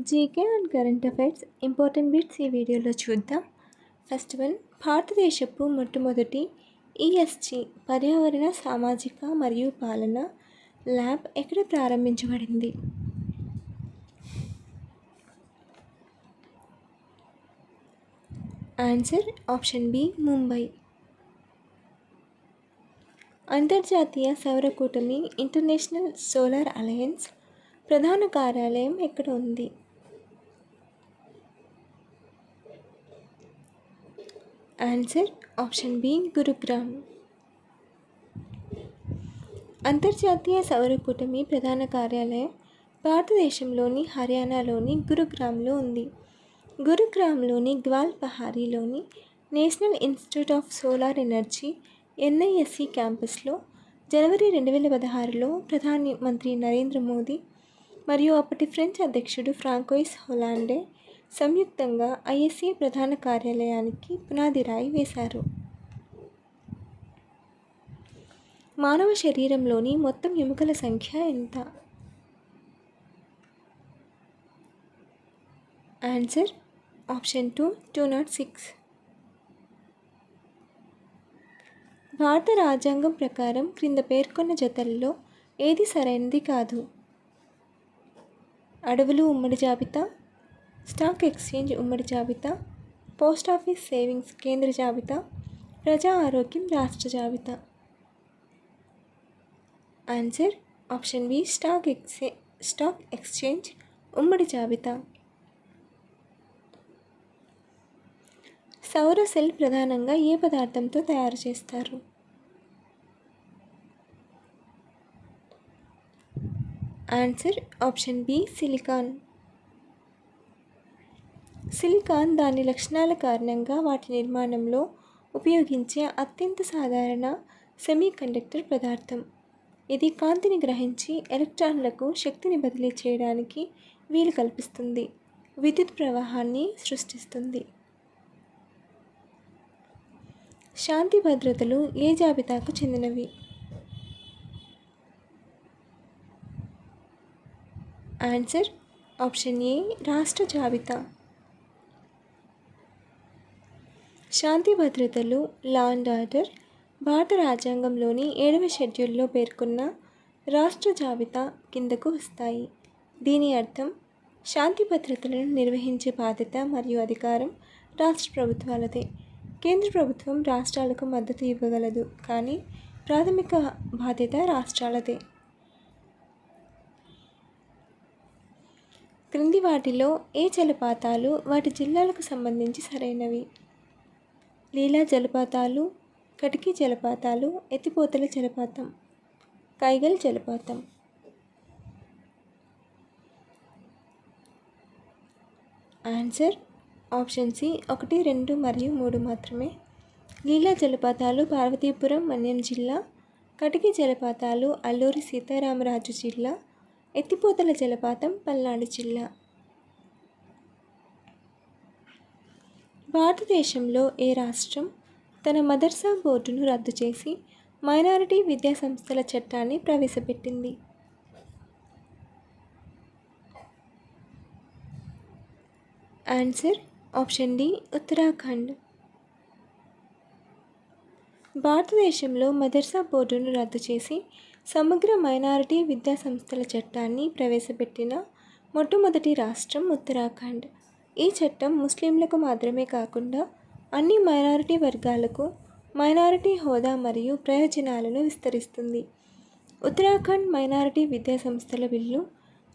GK and current affairs important bits ఈ వీడియోలో చూద్దాం. ఫస్ట్ వన్, భారతదేశపు మొట్టమొదటి ఈఎస్జీ పర్యావరణ సామాజిక మరియు పాలన ల్యాబ్ ఎక్కడ ప్రారంభించబడింది? Answer option B, Mumbai. అంతర్జాతీయ సౌర కూటమి ఇంటర్నేషనల్ సోలార్ అలయన్స్ ప్రధాన కార్యాలయం ఎక్కడ ఉంది? Answer option b, Gurugram. అంతర్జాతీయ సౌర కూటమి ప్రధాన కార్యాలయం భారతదేశంలోని హర్యానాలోని గురుగ్రామ్లో ఉంది. గురుగ్రామ్లోని గ్వాల్ పహారీలోని national institute of solar energy NISE క్యాంపస్లో జనవరి 2016లో ప్రధాని మంత్రి నరేంద్ర మోదీ మరియు అప్పటి ఫ్రెంచ్ అధ్యక్షుడు ఫ్రాంకోయిస్ హొలాండే సంయుక్తంగా ISA ప్రధాన కార్యాలయానికి పునాది రాయి వేశారు. మానవ శరీరంలోని మొత్తం ఎముకల సంఖ్య ఎంత? Answer option 2, 206. భారత రాజ్యాంగం ప్రకారం క్రింద పేర్కొన్న జతల్లో ఏది సరైనది కాదు? అడవులు ఉమ్మడి జాబితా, స్టాక్ ఎక్స్చేంజ్ ఉమ్మడి జాబితా, పోస్ట్ ఆఫీస్ సేవింగ్స్ కేంద్ర జాబితా, ప్రజా ఆరోగ్యం రాష్ట్ర జాబితా. Answer option B, stock exchange ఉమ్మడి జాబితా. సౌర సెల్ ప్రధానంగా ఏ పదార్థంతో తయారు చేస్తారు? Answer option B, silicon. Silicon దాని లక్షణాల కారణంగా వాటి నిర్మాణంలో ఉపయోగించే అత్యంత సాధారణ సెమీకండక్టర్ పదార్థం. ఇది కాంతిని గ్రహించి ఎలక్ట్రాన్లకు శక్తిని బదిలీ చేయడానికి వీలు కల్పిస్తుంది, విద్యుత్ ప్రవాహాన్ని సృష్టిస్తుంది. శాంతి భద్రతలు ఏ జాబితాకు చెందినవి? ఆన్సర్ ఆప్షన్ ఏ, రాష్ట్ర జాబితా. శాంతి భద్రతలు, లా అండ్ ఆర్డర్ భారత రాజ్యాంగంలోని 7వ షెడ్యూల్లో పేర్కొన్న రాష్ట్ర జాబితా కిందకు వస్తాయి. దీని అర్థం శాంతి భద్రతలను నిర్వహించే బాధ్యత మరియు అధికారం రాష్ట్ర ప్రభుత్వాలదే. కేంద్ర ప్రభుత్వం రాష్ట్రాలకు మద్దతు ఇవ్వగలదు, కానీ ప్రాథమిక బాధ్యత రాష్ట్రాలదే. క్రింది వాటిలో ఏ జలపాతాలు వాటి జిల్లాలకు సంబంధించి సరైనవి? లీలా జలపాతాలు, కటికి జలపాతాలు, ఎత్తిపోతల జలపాతం, కైగల్ జలపాతం. ఆన్సర్ ఆప్షన్ సి, 1, 2 మరియు 3 మాత్రమే. లీలా జలపాతాలు పార్వతీపురం మన్యం జిల్లా, కటికి జలపాతాలు అల్లూరి సీతారామరాజు జిల్లా, ఎత్తిపోతల జలపాతం పల్నాడు జిల్లా. భారతదేశంలో ఏ రాష్ట్రం తన మదర్సా బోర్డును రద్దు చేసి మైనారిటీ విద్యా సంస్థల చట్టాన్ని ప్రవేశపెట్టింది? Answer option D, Uttarakhand. భారతదేశంలో మదర్సా బోర్డును రద్దు చేసి సమగ్ర మైనారిటీ విద్యా సంస్థల చట్టాన్ని ప్రవేశపెట్టిన మొట్టమొదటి రాష్ట్రం ఉత్తరాఖండ్. ఈ చట్టం ముస్లింలకు మాత్రమే కాకుండా అన్ని మైనారిటీ వర్గాలకు మైనారిటీ హోదా మరియు ప్రయోజనాలను విస్తరిస్తుంది. ఉత్తరాఖండ్ మైనారిటీ విద్యా సంస్థల బిల్లు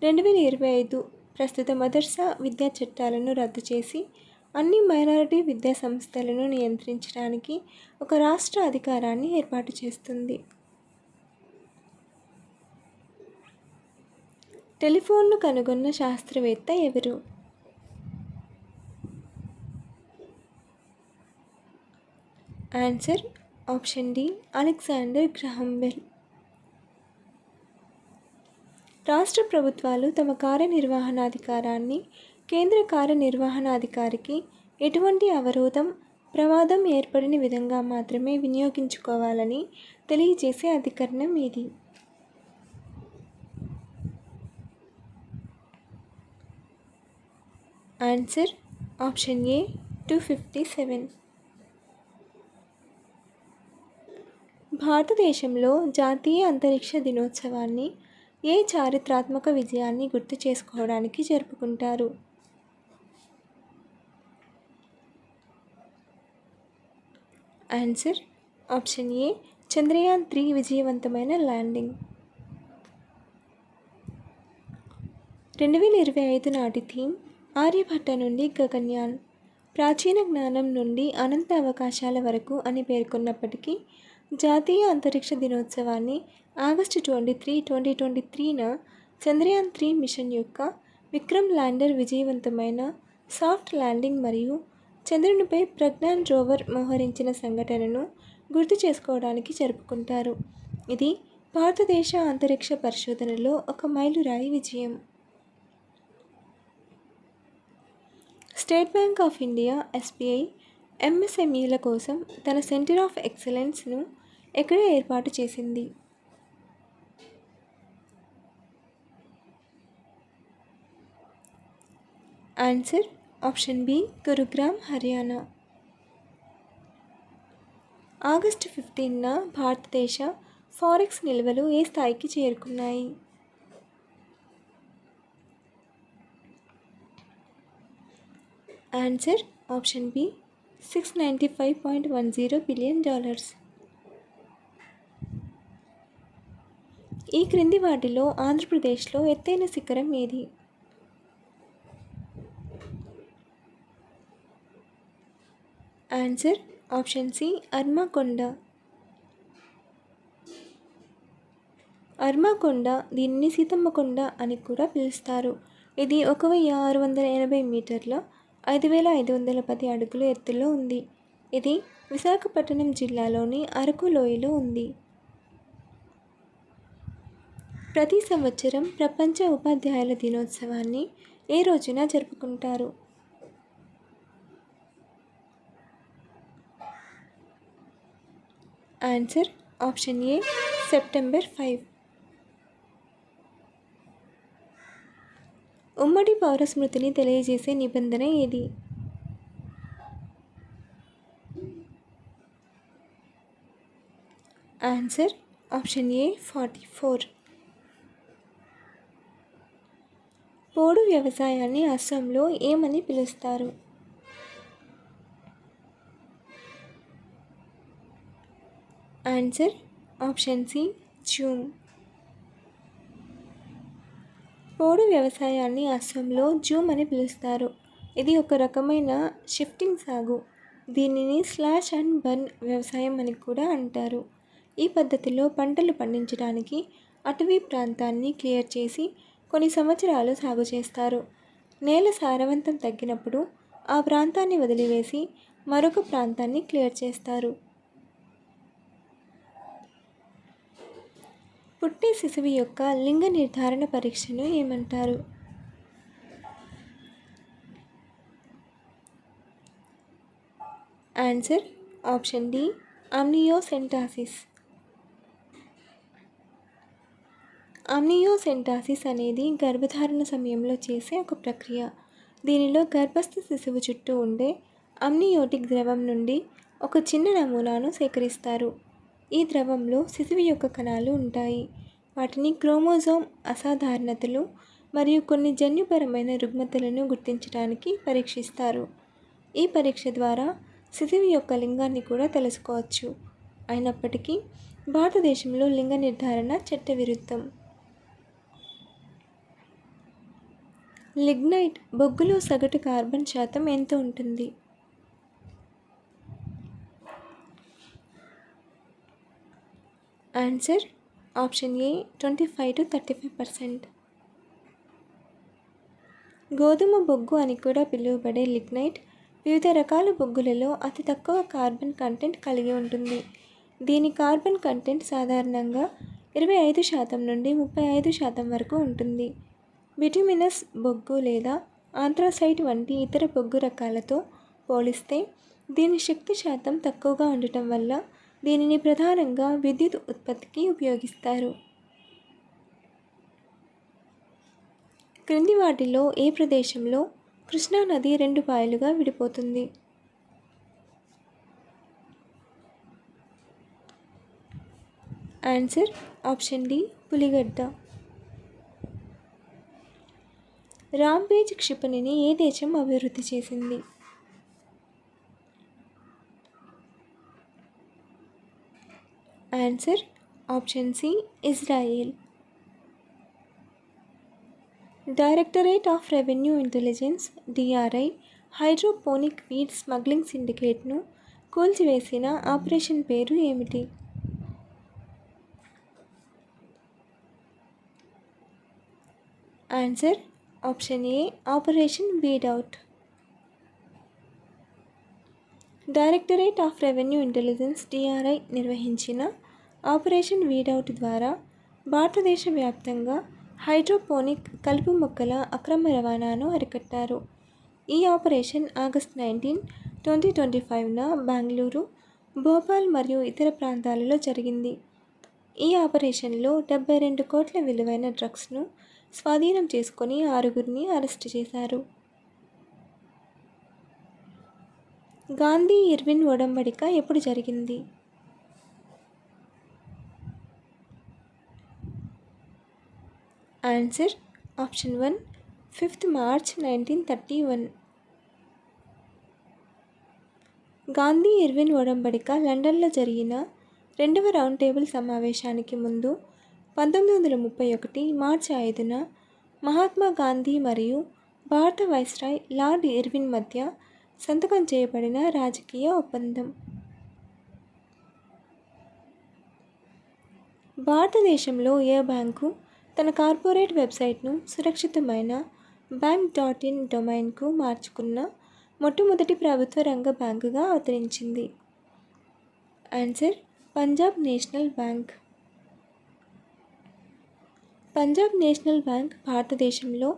2025 ప్రస్తుత మదర్సా విద్యా చట్టాలను రద్దు చేసి అన్ని మైనారిటీ విద్యా సంస్థలను నియంత్రించడానికి ఒక రాష్ట్ర అధికారాన్ని ఏర్పాటు చేస్తుంది. టెలిఫోన్ను కనుగొన్న శాస్త్రవేత్త ఎవరు? Answer option D, Alexander Graham Bell. రాష్ట్ర ప్రభుత్వాలు తమ కార్యనిర్వహణాధికారాన్ని కేంద్ర కార్యనిర్వహణాధికారికి ఎటువంటి అవరోధం, ప్రమాదం ఏర్పడని విధంగా మాత్రమే వినియోగించుకోవాలని తెలియజేసే అధికరణం ఇది. ఆన్సర్ ఆప్షన్ ఏ 257. భారతదేశంలో జాతీయ అంతరిక్ష దినోత్సవాన్ని ఏ చారిత్రాత్మక విజయాన్ని గుర్తు చేసుకోవడానికి జరుపుకుంటారు? ఆన్సర్ ఆప్షన్ ఏ చంద్రయాన్-3 విజయవంతమైన ల్యాండింగ్. 2025 నాటి థీమ్ ఆర్యభట్ట నుండి గగన్యాన్, ప్రాచీన జ్ఞానం నుండి అనంత అవకాశాల వరకు అని పేర్కొన్నప్పటికీ జాతీయ అంతరిక్ష దినోత్సవాన్ని ఆగస్టు 23, 2023న చంద్రయాన్-3 మిషన్ యొక్క విక్రమ్ ల్యాండర్ విజయవంతమైన సాఫ్ట్ ల్యాండింగ్ మరియు చంద్రునిపై ప్రజ్ఞాన్ రోవర్ మోహరించిన సంఘటనను గుర్తు చేసుకోవడానికి జరుపుకుంటారు. ఇది భారతదేశ అంతరిక్ష పరిశోధనలో ఒక మైలురాయి విజయం. State Bank of India SBI ఎంఎస్ఎంఈల కోసం తన సెంటర్ ఆఫ్ ఎక్సలెన్స్ను ఎక్కడ ఏర్పాటు చేసింది? Answer option b Gurugram, Haryana. August 15న భారతదేశ ఫారెక్స్ నిల్వలు ఏ స్థాయికి చేరుకున్నాయి? Answer option b $695.10 billion. ఈ క్రింది వాటిలో ఆంధ్రప్రదేశ్లో ఎత్తైన శిఖరం ఏది? Answer option c Armakonda. Armakonda, దీనిని సీతమ్మకొండ అని కూడా పిలుస్తారు. ఇది 1680 మీటర్ల 5510 అడుగుల ఎత్తులో ఉంది. ఇది విశాఖపట్నం జిల్లాలోని అరకు లోయలో ఉంది. ప్రతి సంవత్సరం ప్రపంచ ఉపాధ్యాయుల దినోత్సవాన్ని ఏ రోజున జరుపుకుంటారు? Answer option A September 5. ఉమ్మడి పౌర స్మృతిని తెలియజేసే నిబంధన ఏది? Answer option A 44. పోడు వ్యవసాయాన్ని అస్సాంలో ఏమని పిలుస్తారు? Answer option C jhum. పోడు వ్యవసాయాన్ని అస్సాంలో జూమ్ అని పిలుస్తారు. ఇది ఒక రకమైన షిఫ్టింగ్ సాగు. దీనిని స్లాష్ అండ్ బర్న్ వ్యవసాయం అని కూడా అంటారు. ఈ పద్ధతిలో పంటలు పండించడానికి అటవీ ప్రాంతాన్ని క్లియర్ చేసి కొన్ని సంవత్సరాలు సాగు చేస్తారు. నేల సారవంతం తగ్గినప్పుడు ఆ ప్రాంతాన్ని వదిలివేసి మరొక ప్రాంతాన్ని క్లియర్ చేస్తారు. పుట్టే శిశువు యొక్క లింగ నిర్ధారణ పరీక్షను ఏమంటారు? Answer option d amniocentesis. Amniocentesis అనేది గర్భధారణ సమయంలో చేసే ఒక ప్రక్రియ. దీనిలో గర్భస్థ శిశువు చుట్టూ ఉండే అమ్నియోటిక్ ద్రవం నుండి ఒక చిన్న నమూనాను సేకరిస్తారు. ఈ ద్రవంలో శిశువు యొక్క కణాలు ఉంటాయి. వాటిని క్రోమోజోమ్ అసాధారణతలు మరియు కొన్ని జన్యుపరమైన రుగ్మతలను గుర్తించడానికి పరీక్షిస్తారు. ఈ పరీక్ష ద్వారా శిశువు యొక్క లింగాన్ని కూడా తెలుసుకోవచ్చు. అయినప్పటికీ భారతదేశంలో లింగ నిర్ధారణ చట్టవిరుద్ధం. లిగ్నైట్ బొగ్గులో సగటు కార్బన్ శాతం ఎంత ఉంటుంది? Answer option A 25 to 35%. గోధుమ బొగ్గు అని కూడా పిలువబడే లిగ్నైట్ వివిధ రకాల బొగ్గులలో అతి తక్కువ కార్బన్ కంటెంట్ కలిగి ఉంటుంది. దీని కార్బన్ కంటెంట్ సాధారణంగా 25% నుండి 35% వరకు ఉంటుంది. బిట్యుమినస్ బొగ్గు లేదా ఆంథ్రాసైట్ వంటి ఇతర బొగ్గు రకాలతో పోలిస్తే దీని శక్తి శాతం తక్కువగా ఉండటం వల్ల దీనిని ప్రధానంగా విద్యుత్ ఉత్పత్తికి ఉపయోగిస్తారు. క్రింది వాటిలో ఏ ప్రదేశంలో కృష్ణానది 2 పాయలుగా విడిపోతుంది? Answer option d Puligadda. Rampage క్షిపణిని ఏ దేశం అభివృద్ధి చేసింది? Answer option c Israel. Directorate of revenue intelligence DRI hydroponic weed smuggling సిండికేట్ను కూల్చివేసిన ఆపరేషన్ పేరు ఏమిటి? Answer option a operation weed out. Directorate of revenue intelligence DRI నిర్వహించిన ఆపరేషన్ వీడౌట్ ద్వారా భారతదేశ వ్యాప్తంగా హైడ్రోపోనిక్ కలుపు మొక్కల అక్రమ రవాణాను అరికట్టారు. ఈ ఆపరేషన్ ఆగస్ట్ 19, 2025న బెంగళూరు, భోపాల్ మరియు ఇతర ప్రాంతాలలో జరిగింది. ఈ ఆపరేషన్లో 72 కోట్ల విలువైన డ్రగ్స్ను స్వాధీనం చేసుకొని 6గురిని అరెస్టు చేశారు. గాంధీ ఇర్విన్ ఒడంబడిక ఎప్పుడు జరిగింది? Answer option 1 5th March 1931. Gandhi Irwin ఒడంబడిక లండన్లో జరిగిన 2వ రౌండ్ టేబుల్ సమావేశానికి ముందు 1931 మార్చి 5న మహాత్మా గాంధీ మరియు భారత వైస్రాయ్ లార్డ్ ఇర్విన్ మధ్య సంతకం చేయబడిన రాజకీయ ఒప్పందం. భారతదేశంలో ఏ బ్యాంకు తన కార్పొరేట్ వెబ్సైట్ను సురక్షితమైన bank.in డొమైన్కు మార్చుకున్న మొట్టమొదటి ప్రభుత్వ రంగ బ్యాంకుగా అవతరించింది? Answer Punjab national bank. Punjab national bank భారతదేశంలో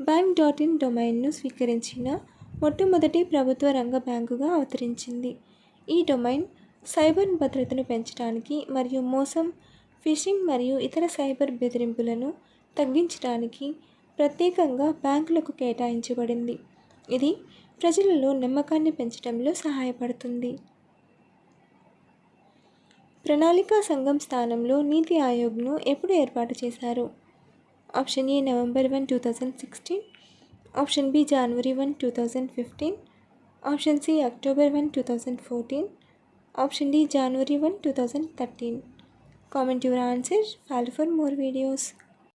bank.in డొమైన్ను స్వీకరించిన మొట్టమొదటి ప్రభుత్వ రంగ బ్యాంకుగా అవతరించింది. ఈ డొమైన్ సైబర్ భద్రతను పెంచడానికి మరియు మోసం, ఫిషింగ్ మరియు ఇతర సైబర్ బెదిరింపులను తగ్గించడానికి ప్రత్యేకంగా బ్యాంకులకు కేటాయించబడింది. ఇది ప్రజలలో నమ్మకాన్ని పెంచడంలో సహాయపడుతుంది. ప్రణాళికా సంఘం స్థానంలో నీతి ఆయోగ్ను ఎప్పుడు ఏర్పాటు చేశారు? Option A November 1, 2016, option B January 1, 2015, option C October 1, 2014, option D January 1, 2013. Comment your answer. Follow for more videos.